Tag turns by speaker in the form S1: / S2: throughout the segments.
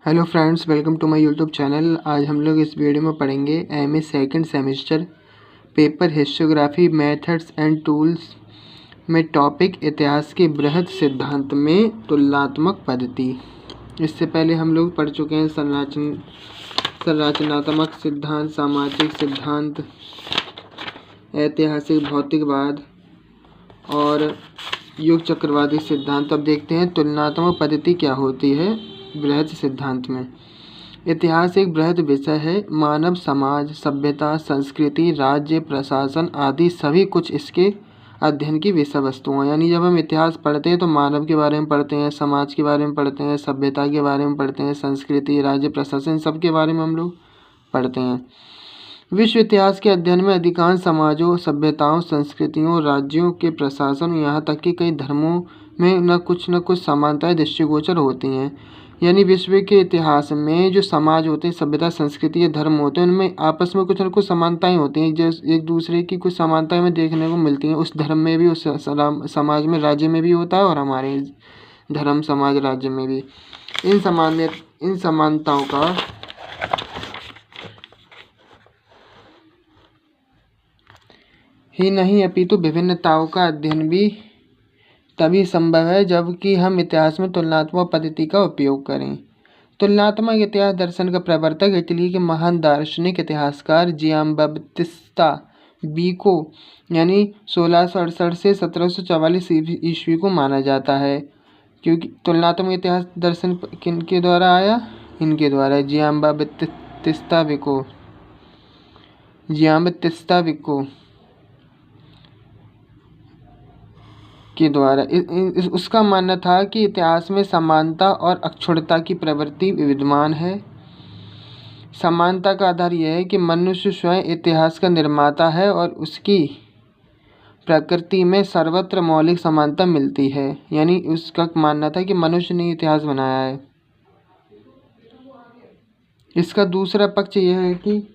S1: Hello friends, welcome to my YouTube channel. आज हम लोग इस वीडियो में पढ़ेंगे MA second semester paper historiography methods and tools में टॉपिक इतिहास के बृहद सिद्धांत में तुलनात्मक पद्धति। इससे पहले हम लोग पढ़ चुके हैं संरचनात्मक सिद्धांत, सामाजिक सिद्धांत, ऐतिहासिक भौतिकवाद और युग चक्रवादी सिद्धांत। अब देखते हैं तुलनात्मक पद्धति क्या होती है बृहद सिद्धांत में। इतिहास एक बृहद विषय है। मानव समाज, सभ्यता, संस्कृति, राज्य, प्रशासन आदि सभी कुछ इसके अध्ययन की विषय वस्तु हैं। यानी जब हम इतिहास पढ़ते हैं तो मानव के बारे में पढ़ते हैं, समाज के बारे में पढ़ते हैं, सभ्यता के बारे में पढ़ते हैं, संस्कृति, राज्य, प्रशासन सबके बारे में हम लोग पढ़ते हैं। विश्व इतिहास के अध्ययन में अधिकांश समाजों, सभ्यताओं, संस्कृतियों, राज्यों के प्रशासन, यहाँ तक कि कई धर्मों में न कुछ समानताएं दृष्टिगोचर होती हैं। यानी विश्व के इतिहास में जो समाज होते हैं, सभ्यता, संस्कृति या धर्म होते हैं, उनमें आपस में कुछ न कुछ समानताएं होती हैं। जैसे एक दूसरे की कुछ समानताएं हमें देखने को मिलती हैं। उस धर्म में भी, उस समाज में, राज्य में भी होता है और हमारे धर्म, समाज, राज्य में भी। इन समानताओं का ही नहीं अपितु विभिन्नताओं का अध्ययन भी तभी संभव है जबकि हम इतिहास में तुलनात्मक पद्धति का उपयोग करें। तुलनात्मक इतिहास दर्शन का प्रवर्तक इटली के महान दार्शनिक इतिहासकार जियांबाप्तिस्ता विको यानी 1668 से 1744 ईस्वी को माना जाता है। क्योंकि तुलनात्मक इतिहास दर्शन किनके द्वारा आया? इनके द्वारा, जियांबाप्तिस्ता विको के द्वारा। उसका मानना था कि इतिहास में समानता और अक्षुण्णता की प्रवृत्ति विद्यमान है। समानता का आधार यह है कि मनुष्य स्वयं इतिहास का निर्माता है और उसकी प्रकृति में सर्वत्र मौलिक समानता मिलती है। यानी उसका मानना था कि मनुष्य ने इतिहास बनाया है। इसका दूसरा पक्ष यह है कि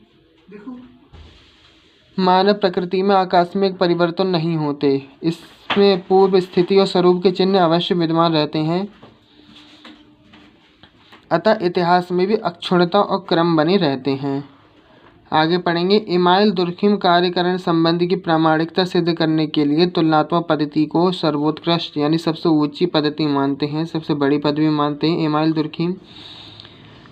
S1: मानव प्रकृति में आकस्मिक परिवर्तन नहीं होते। इसमें पूर्व स्थिति और स्वरूप के चिन्ह अवश्य विद्यमान रहते हैं। अतः इतिहास में भी अक्षुण्णता और क्रम बने रहते हैं। आगे पढ़ेंगे। इमाइल दुर्खिम कार्यकरण संबंध की प्रामाणिकता सिद्ध करने के लिए तुलनात्मक पद्धति को सर्वोत्कृष्ट यानी सबसे ऊंची पद्धति मानते हैं, सबसे बड़ी पद्धति मानते हैं। इमाइल दुर्खिम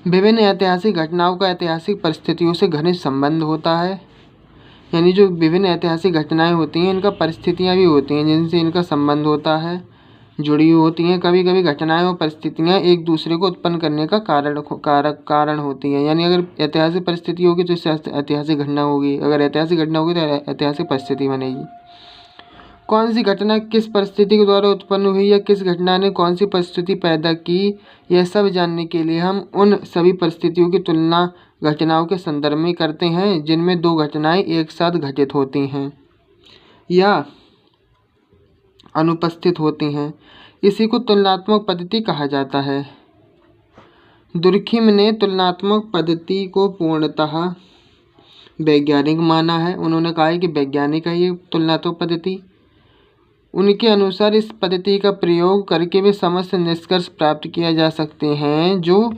S1: विभिन्न ऐतिहासिक घटनाओं का ऐतिहासिक परिस्थितियों से घनिष्ठ संबंध होता है। यानी जो विभिन्न ऐतिहासिक घटनाएं होती हैं, इनका परिस्थितियां भी होती हैं जिनसे इनका संबंध होता है, जुड़ी होती हैं। कभी कभी घटनाएं और परिस्थितियां एक दूसरे को उत्पन्न करने का कारण होती हैं। यानी अगर ऐतिहासिक परिस्थिति होगी तो इससे ऐतिहासिक घटना होगी, अगर ऐतिहासिक घटना होगी तो ऐतिहासिक परिस्थिति बनेगी। कौन सी घटना किस परिस्थिति के द्वारा उत्पन्न हुई या किस घटना ने कौन सी परिस्थिति पैदा की, यह सब जानने के लिए हम उन सभी परिस्थितियों की तुलना घटनाओं के संदर्भ में करते हैं जिनमें दो घटनाएं एक साथ घटित होती हैं या अनुपस्थित होती हैं। इसी को तुलनात्मक पद्धति कहा जाता है। दुर्खिम ने तुलनात्मक पद्धति को पूर्णतः वैज्ञानिक माना है। उन्होंने कहा है कि वैज्ञानिक है ये तुलनात्मक पद्धति। उनके अनुसार इस पद्धति का प्रयोग करके वे समस्त निष्कर्ष प्राप्त किया जा सकते हैं जो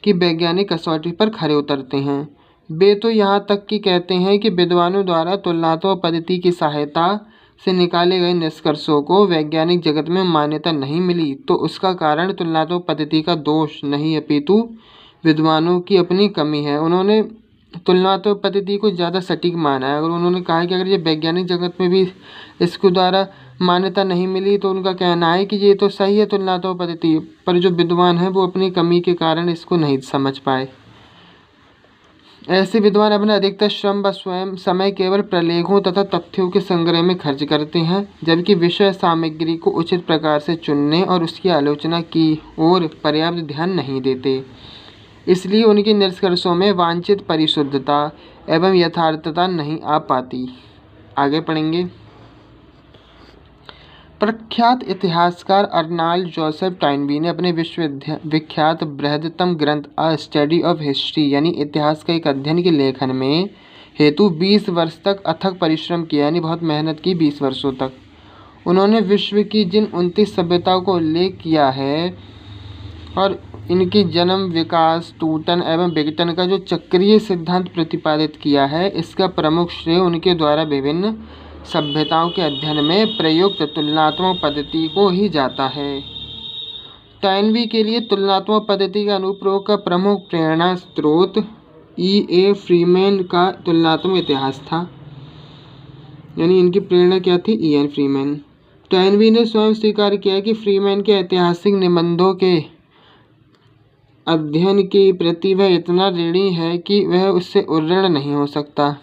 S1: कि वैज्ञानिक कसौटी पर खरे उतरते हैं। वे तो यहाँ तक कि कहते हैं कि विद्वानों द्वारा तुलनात्मक पद्धति की सहायता से निकाले गए निष्कर्षों को वैज्ञानिक जगत में मान्यता नहीं मिली तो उसका कारण तुलनात्मक पद्धति का दोष नहीं अपितु विद्वानों की अपनी कमी है। उन्होंने तुलनात्मक पद्धति को ज़्यादा सटीक माना है। अगर उन्होंने कहा है कि अगर ये वैज्ञानिक जगत में भी इसके द्वारा मान्यता नहीं मिली तो उनका कहना है कि ये तो सही है तुलनात्मक पद्धति, पर जो विद्वान है वो अपनी कमी के कारण इसको नहीं समझ पाए। ऐसे विद्वान अपना अधिकतर श्रम व स्वयं समय केवल प्रलेखों तथा तथ्यों के संग्रह में खर्च करते हैं, जबकि विषय सामग्री को उचित प्रकार से चुनने और उसकी आलोचना की ओर पर्याप्त ध्यान नहीं देते। इसलिए उनके निष्कर्षों में वांछित परिशुद्धता एवं यथार्थता नहीं आ पाती। आगे पढ़ेंगे। प्रख्यात इतिहासकार अर्नाल्ड जोसेफ टॉइनबी ने अपने विश्वविख्यात बृहदतम ग्रंथ अ स्टडी ऑफ हिस्ट्री यानी इतिहास का एक अध्ययन के लेखन में हेतु 20 वर्ष तक अथक परिश्रम किया, यानी बहुत मेहनत की 20 वर्षों तक। उन्होंने विश्व की जिन 29 सभ्यताओं को उल्लेख किया है और इनकी जन्म, विकास, टूटन एवं विघटन का जो चक्रीय सिद्धांत प्रतिपादित किया है, इसका प्रमुख श्रेय उनके द्वारा विभिन्न सभ्यताओं के अध्ययन में प्रयुक्त तुलनात्मक पद्धति को ही जाता है। टॉयनबी के लिए तुलनात्मक पद्धति का अनुप्रयोग का प्रमुख प्रेरणा स्रोत E.A. फ्रीमैन का तुलनात्मक इतिहास था। यानी इनकी प्रेरणा क्या थी? E.N. फ्रीमैन। टॉयनबी ने स्वयं स्वीकार किया कि फ्रीमैन के ऐतिहासिक निबंधों के अध्ययन के प्रति वह इतना ऋणी है कि वह उससे उद्धृत नहीं हो सकता।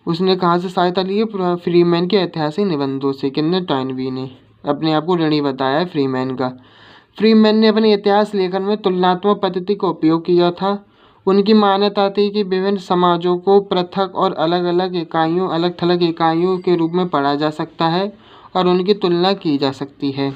S1: उसने कहाँ से सहायता ली है? फ्रीमैन के ऐतिहासिक निबंधों से। किसने? टॉयनबी ने अपने आप को ऋणी बताया फ्रीमैन का। फ्रीमैन ने अपने इतिहास लेखन में तुलनात्मक पद्धति का उपयोग किया था। उनकी मान्यता थी कि विभिन्न समाजों को पृथक और अलग थलग इकाइयों के रूप में पढ़ा जा सकता है और उनकी तुलना की जा सकती है।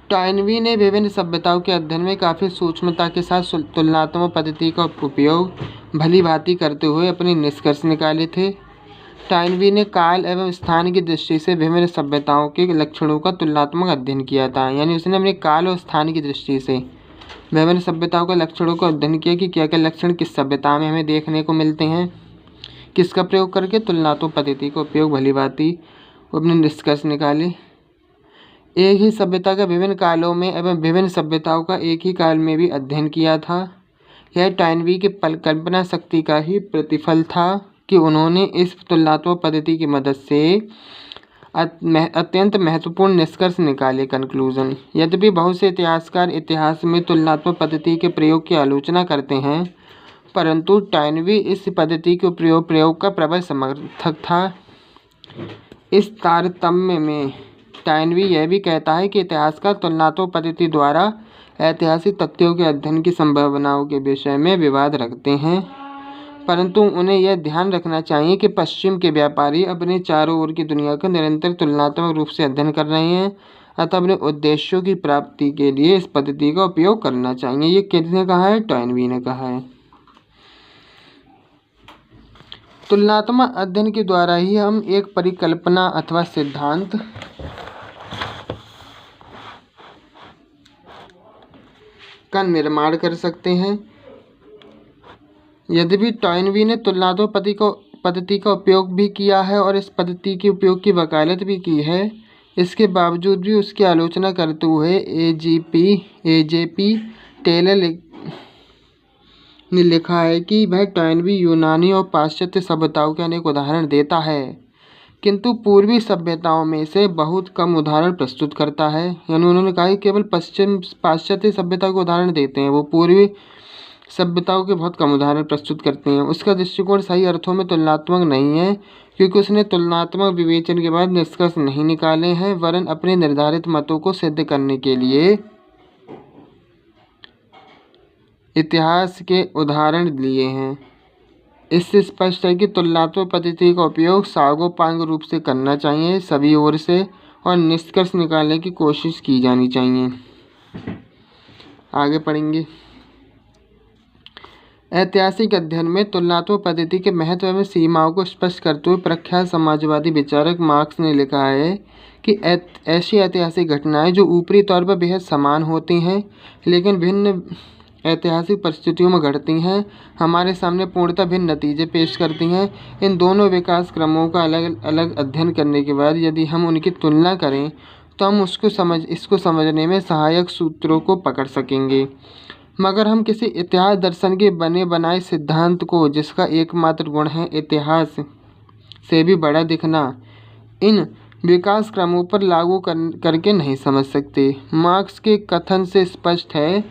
S1: टॉयनबी ने विभिन्न सभ्यताओं के अध्ययन में काफ़ी सूक्ष्मता के साथ तुलनात्मक पद्धति का उपयोग भली भांति करते हुए अपने निष्कर्ष निकाले थे। टॉयनबी ने काल एवं स्थान की दृष्टि से विभिन्न सभ्यताओं के लक्षणों का तुलनात्मक अध्ययन किया था। यानी उसने अपने काल और स्थान की दृष्टि से विभिन्न सभ्यताओं के लक्षणों का अध्ययन किया कि क्या क्या लक्षण किस सभ्यता में हमें देखने को मिलते हैं। किसका प्रयोग करके? तुलनात्मक पद्धति का उपयोग भली भांति अपने निष्कर्ष निकाले। एक ही सभ्यता का विभिन्न कालों में एवं विभिन्न सभ्यताओं का एक ही काल में भी अध्ययन किया था। यह टॉयनबी की कल्पना शक्ति का ही प्रतिफल था कि उन्होंने इस तुलनात्मक पद्धति की मदद से अत्यंत महत्वपूर्ण निष्कर्ष निकाले। कंक्लूजन। यद्यपि बहुत से इतिहासकार इतिहास में तुलनात्मक पद्धति के प्रयोग की आलोचना करते हैं, परंतु टॉयनबी इस पद्धति के प्रयोग का प्रबल समर्थक था। इस तारतम्य में टॉयनबी यह भी कहता है कि इतिहासकार तुलनात्मक पद्धति द्वारा ऐतिहासिक तथ्यों के अध्ययन की संभावनाओं के विषय में विवाद रखते हैं, परंतु उन्हें यह ध्यान रखना चाहिए कि पश्चिम के व्यापारी अपने चारों ओर की दुनिया का निरंतर तुलनात्मक रूप से अध्ययन कर रहे हैं, अतः अपने उद्देश्यों की प्राप्ति के लिए इस पद्धति का उपयोग करना चाहिए। ये किसने कहा है? टॉयनबी ने कहा है। तुलनात्मक अध्ययन के द्वारा ही हम एक परिकल्पना अथवा सिद्धांत का निर्माण कर सकते हैं। यद्यपि टॉयनबी ने तुलनात्मक पद्धति का उपयोग भी किया है और इस पद्धति के उपयोग की वकालत भी की है, इसके बावजूद भी उसकी आलोचना करते हुए एजेपी टेलर ने लिखा है कि वह टॉयनबी यूनानी और पाश्चात्य सभ्यताओं के अनेक उदाहरण देता है, किंतु पूर्वी सभ्यताओं में से बहुत कम उदाहरण प्रस्तुत करता है। यानी उन्होंने कहा कि केवल पाश्चात्य सभ्यता को उदाहरण देते हैं, वो पूर्वी सभ्यताओं के बहुत कम उदाहरण प्रस्तुत करते हैं। उसका दृष्टिकोण सही अर्थों में तुलनात्मक नहीं है, क्योंकि उसने तुलनात्मक विवेचन के बाद निष्कर्ष नहीं निकाले हैं, वरन अपने निर्धारित मतों को सिद्ध करने के लिए इतिहास के उदाहरण लिए हैं। इससे स्पष्ट है कि तुलनात्मक पद्धति का उपयोग सागोपांग रूप से करना चाहिए सभी ओर से, और निष्कर्ष निकालने की कोशिश की जानी चाहिए। आगे पढ़ेंगे। ऐतिहासिक अध्ययन में तुलनात्मक पद्धति के महत्व एवं सीमाओं को स्पष्ट करते हुए प्रख्यात समाजवादी विचारक मार्क्स ने लिखा है कि ऐसी ऐतिहासिक घटनाएं जो ऊपरी तौर पर बेहद समान होती हैं, लेकिन भिन्न ऐतिहासिक परिस्थितियों में घटती हैं, हमारे सामने पूर्णतः भिन्न नतीजे पेश करती हैं। इन दोनों विकास क्रमों का अलग अलग अध्ययन करने के बाद यदि हम उनकी तुलना करें तो हम इसको समझने में सहायक सूत्रों को पकड़ सकेंगे। मगर हम किसी इतिहास दर्शन के बने बनाए सिद्धांत को, जिसका एकमात्र गुण है इतिहास से भी बड़ा दिखना, इन विकास क्रमों पर लागू करके नहीं समझ सकते। मार्क्स के कथन से स्पष्ट है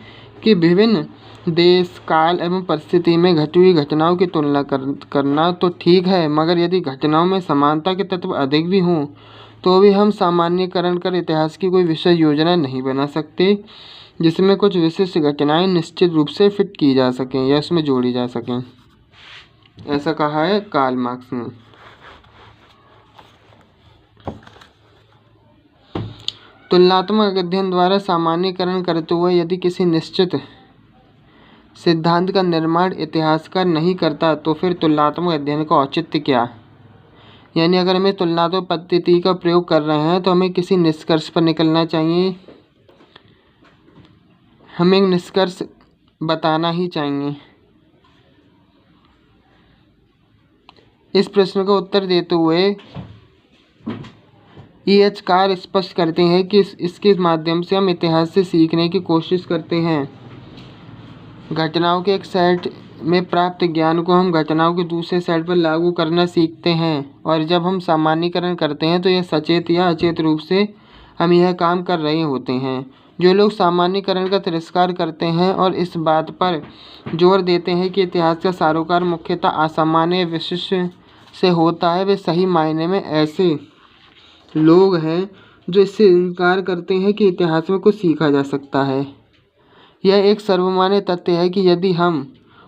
S1: कि विभिन्न देश, काल एवं परिस्थिति में घटी हुई घटनाओं की तुलना करना तो ठीक है, मगर यदि घटनाओं में समानता के तत्व अधिक भी हों तो भी हम सामान्यकरण कर इतिहास की कोई विशेष योजना नहीं बना सकते, जिसमें कुछ विशिष्ट घटनाएं निश्चित रूप से फिट की जा सकें या उसमें जोड़ी जा सकें। ऐसा कहा है कार्ल मार्क्स ने। तुलनात्मक अध्ययन द्वारा सामान्यकरण करते हुए यदि किसी निश्चित सिद्धांत का निर्माण इतिहासकार नहीं करता तो फिर तुलनात्मक अध्ययन का औचित्य क्या? यानी अगर हमें तुलनात्मक पद्धति का प्रयोग कर रहे हैं तो हमें किसी निष्कर्ष पर निकलना चाहिए, हमें एक निष्कर्ष बताना ही चाहिए। इस प्रश्न का उत्तर देते हुए E.H. कार स्पष्ट करते हैं कि इसके माध्यम से हम इतिहास से सीखने की कोशिश करते हैं। घटनाओं के एक सेट में प्राप्त ज्ञान को हम घटनाओं के दूसरे सेट पर लागू करना सीखते हैं, और जब हम सामान्यीकरण करते हैं तो यह सचेत या अचेत रूप से हम यह काम कर रहे होते हैं। जो लोग सामान्यीकरण का तिरस्कार करते हैं और इस बात पर जोर देते हैं कि इतिहास का सरोकार मुख्यतः असामान्य विशिष्ट से होता है, वे सही मायने में ऐसे लोग हैं जो इससे इनकार करते हैं कि इतिहास में कुछ सीखा जा सकता है। यह एक सर्वमान्य तथ्य है कि यदि हम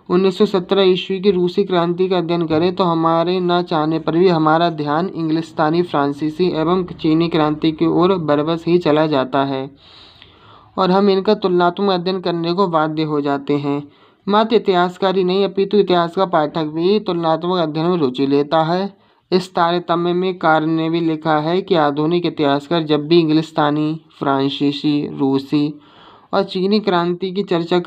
S1: 1917 ईस्वी की रूसी क्रांति का अध्ययन करें तो हमारे न चाहने पर भी हमारा ध्यान इंग्लिस्तानी, फ्रांसीसी एवं चीनी क्रांति की ओर बरबस ही चला जाता है और हम इनका तुलनात्मक अध्ययन करने को बाध्य हो जाते हैं। मात्र इतिहासकार ही नहीं अपितु इतिहास का पाठक भी तुलनात्मक अध्ययन में रुचि लेता है। इस तारतम्य में कार ने भी लिखा है कि आधुनिक इतिहासकार जब भी इंग्लिस्तानी, फ्रांसीसी, रूसी और चीनी क्रांति की चर्चा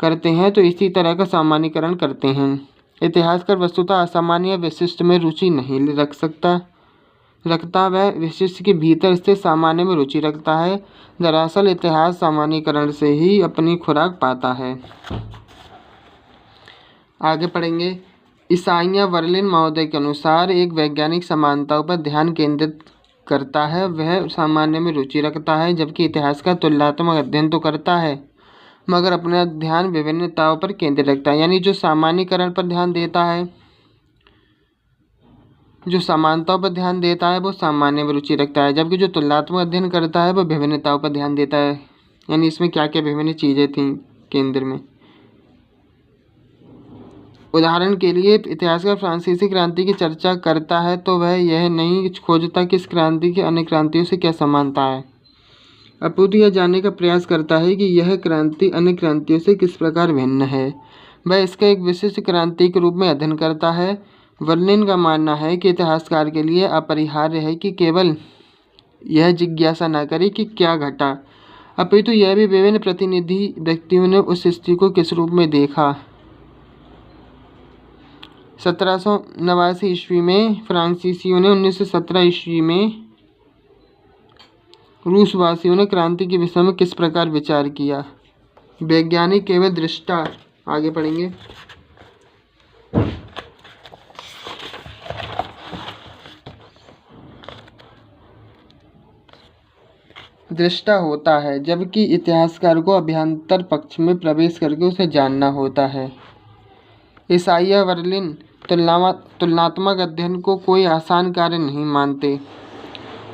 S1: करते हैं तो इसी तरह का सामान्यीकरण करते हैं। इतिहासकार वस्तुतः असामान्य विशिष्ट में रुचि नहीं रखता, वह विशिष्ट के भीतर स्थित सामान्य में रुचि रखता है। दरअसल इतिहास सामान्यीकरण से ही अपनी खुराक पाता है। आगे पढ़ेंगे। ईसाइया वर्लिन महोदय के अनुसार एक वैज्ञानिक समानताओं पर ध्यान केंद्रित करता है, वह सामान्य में रुचि रखता है, जबकि इतिहास का तुलनात्मक अध्ययन तो करता है मगर अपना ध्यान विभिन्नताओं पर केंद्रित रखता है। यानी जो सामान्यीकरण पर ध्यान देता है, जो समानताओं पर ध्यान देता है वो सामान्य में रुचि रखता है, जबकि जो तुलनात्मक अध्ययन करता है वो विभिन्नताओं पर ध्यान देता है। यानी इसमें क्या क्या विभिन्न चीज़ें थीं केंद्र में। उदाहरण के लिए इतिहासकार फ्रांसीसी क्रांति की चर्चा करता है तो वह यह नहीं खोजता कि इस क्रांति की अन्य क्रांतियों से क्या समानता है, अपितु यह जानने का प्रयास करता है कि यह क्रांति अन्य क्रांतियों से किस प्रकार भिन्न है। वह इसका एक विशिष्ट क्रांति के रूप में अध्ययन करता है। वर्लिन का मानना है कि इतिहासकार के लिए अपरिहार्य है कि केवल यह जिज्ञासा न करे कि क्या घटा, अपितु यह भी विभिन्न प्रतिनिधि व्यक्तियों ने उस स्थिति को किस रूप में देखा। 1789 ईस्वी में फ्रांसीसियों ने, 1917 ईस्वी में रूसवासियों ने क्रांति के विषय में किस प्रकार विचार किया। वैज्ञानिक केवल दृष्टा। आगे पढ़ेंगे। दृष्टा होता है, जबकि इतिहासकार को अभ्यंतर पक्ष में प्रवेश करके उसे जानना होता है। ईसाइया वर्लिन तुलनात्मक अध्ययन को कोई आसान कार्य नहीं मानते।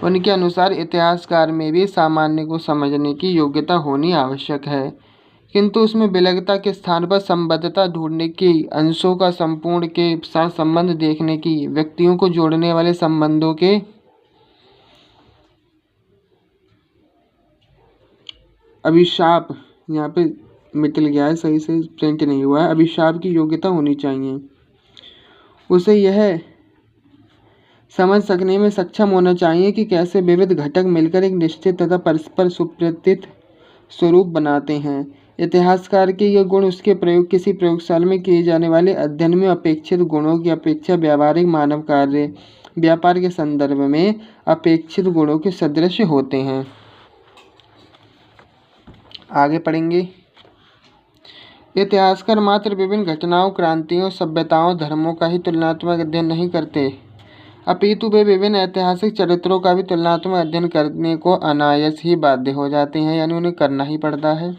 S1: उनके अनुसार इतिहासकार में भी सामान्य को समझने की योग्यता होनी आवश्यक है, किंतु उसमें विलगता के स्थान पर संबद्धता ढूंढने की, अंशों का संपूर्ण के साथ संबंध देखने की, व्यक्तियों को जोड़ने वाले संबंधों के अभिशाप, यहाँ पे मिटल गया है, सही से प्रिंट नहीं हुआ है, अभिशाप की योग्यता होनी चाहिए। उसे यह समझ सकने में सक्षम होना चाहिए कि कैसे विविध घटक मिलकर एक निश्चित तथा परस्पर सुप्रतित स्वरूप बनाते हैं। इतिहासकार के ये गुण उसके किसी प्रयोगशाला में किए जाने वाले अध्ययन में अपेक्षित गुणों की अपेक्षा व्यावहारिक मानव कार्य व्यापार के संदर्भ में अपेक्षित गुणों के सदृश होते हैं। आगे पढ़ेंगे। इतिहासकार मात्र विभिन्न घटनाओं, क्रांतियों, सभ्यताओं, धर्मों का ही तुलनात्मक अध्ययन नहीं करते, अपितु वे विभिन्न ऐतिहासिक चरित्रों का भी तुलनात्मक अध्ययन करने को अनायास ही बाध्य हो जाते हैं, यानी उन्हें करना ही पड़ता है।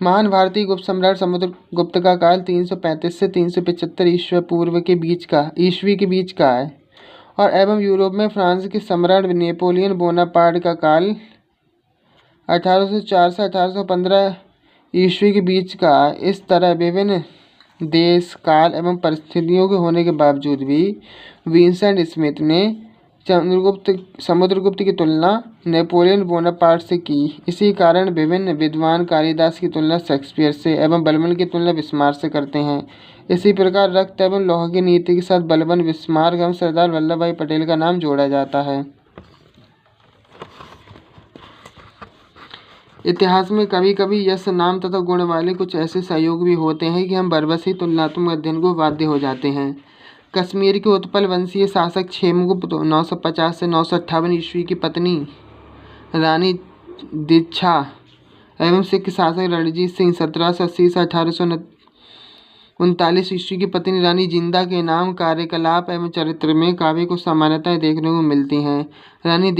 S1: महान भारतीय गुप्त सम्राट समुद्रगुप्त का काल 335 से 375 ईस्वी के बीच का है, और एवं यूरोप में फ्रांस के सम्राट नेपोलियन बोनापार्ट का काल 1804 से 1815 ईस्वी के बीच का। इस तरह विभिन्न देश, काल एवं परिस्थितियों के होने के बावजूद भी विंसेंट स्मिथ ने समुद्रगुप्त की तुलना नेपोलियन बोनापार्ट से की। इसी कारण विभिन्न विद्वान कालिदास की तुलना शेक्सपियर से एवं बलबन की तुलना बिस्मार्क से करते हैं। इसी प्रकार रक्त एवं लौह की नीति के साथ बलबन, बिस्मार्क एवं सरदार वल्लभ भाई पटेल का नाम जोड़ा जाता है। इतिहास में कभी कभी यश, नाम तथा गुण वाले कुछ ऐसे सहयोग भी होते हैं कि हम बरबस ही तुलनात्मक अध्ययन को बाध्य हो जाते हैं। कश्मीर के उत्पल वंशीय शासक क्षेमगुप्त 950 से 958 ईस्वी की पत्नी रानी दीक्षा एवं सिख शासक रणजीत सिंह 1780 से 1839 ईस्वी की पत्नी रानी जिंदा के नाम कार्यकलाप एवं चरित्र में काव्य को समानताएं देखने को मिलती हैं। रानी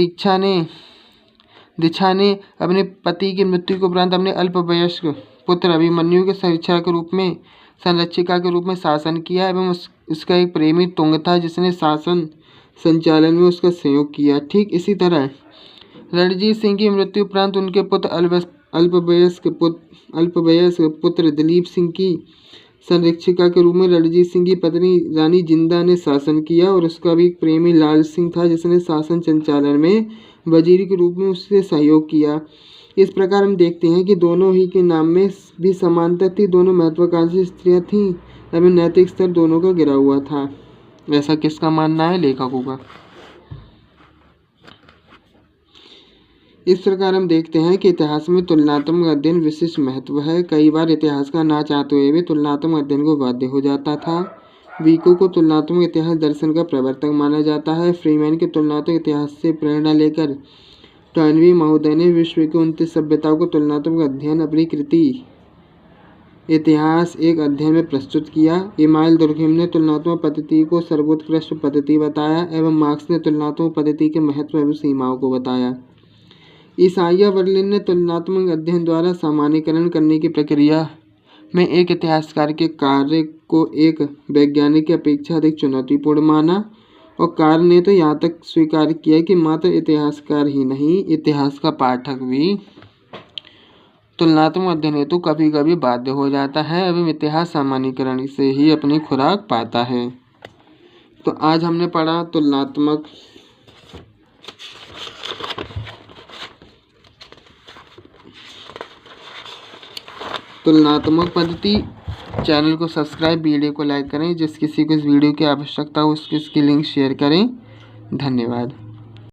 S1: दीक्षा ने अपने पति की मृत्यु के उपरांत अपने अल्पवयस्क पुत्र अभिमन्यु के संरक्षिका के रूप में शासन किया एवं उसका एक प्रेमी तुंग था जिसने शासन संचालन में उसका सहयोग किया। ठीक इसी तरह रणजीत सिंह की मृत्यु उपरांत उनके पुत्र अल्पवयस्क पुत्र दिलीप सिंह की संरक्षिका के रूप में रणजीत सिंह की पत्नी रानी जिंदा ने शासन किया और उसका भी एक प्रेमी लाल सिंह था जिसने शासन संचालन में वजीर के रूप में उससे सहयोग किया। इस प्रकार हम देखते हैं कि दोनों ही के नाम में भी समानता थी, दोनों महत्वाकांक्षी स्त्रियां थीं एवं नैतिक स्तर दोनों का गिरा हुआ था। ऐसा किसका मानना है? लेखकों का। इस प्रकार हम देखते हैं कि इतिहास में तुलनात्मक अध्ययन विशिष्ट महत्व है। कई बार इतिहास का ना चाहते हुए भी तुलनात्मक अध्ययन को बाध्य हो जाता था। वीको को तुलनात्मक इतिहास दर्शन का प्रवर्तक माना जाता है। फ्रीमैन के तुलनात्मक इतिहास से प्रेरणा लेकर टॉयनबी महोदय ने विश्व की 29 सभ्यताओं को तुलनात्मक अध्ययन अपनी कृति इतिहास एक अध्ययन में प्रस्तुत किया। इमाइल दुर्खिम ने तुलनात्मक पद्धति को सर्वोत्कृष्ट पद्धति बताया एवं मार्क्स ने तुलनात्मक पद्धति के महत्व एवं सीमाओं को बताया। ईसाइया बर्लिन ने तुलनात्मक अध्ययन द्वारा सामान्यीकरण करने की प्रक्रिया में एक इतिहासकार के कार्य को एक वैज्ञानिक की अपेक्षा अधिक चुनौतीपूर्ण माना और कार ने तो यहाँ तक स्वीकार किया कि मात्र इतिहासकार ही नहीं, इतिहास का पाठक भी तुलनात्मक अध्ययन हेतु कभी कभी बाध्य हो जाता है एवं इतिहास सामान्यीकरण से ही अपनी खुराक पाता है। तो आज हमने पढ़ा तुलनात्मक पद्धति। चैनल को सब्सक्राइब, वीडियो को लाइक करें। जिस किसी को इस वीडियो की आवश्यकता हो उसकी लिंक शेयर करें। धन्यवाद।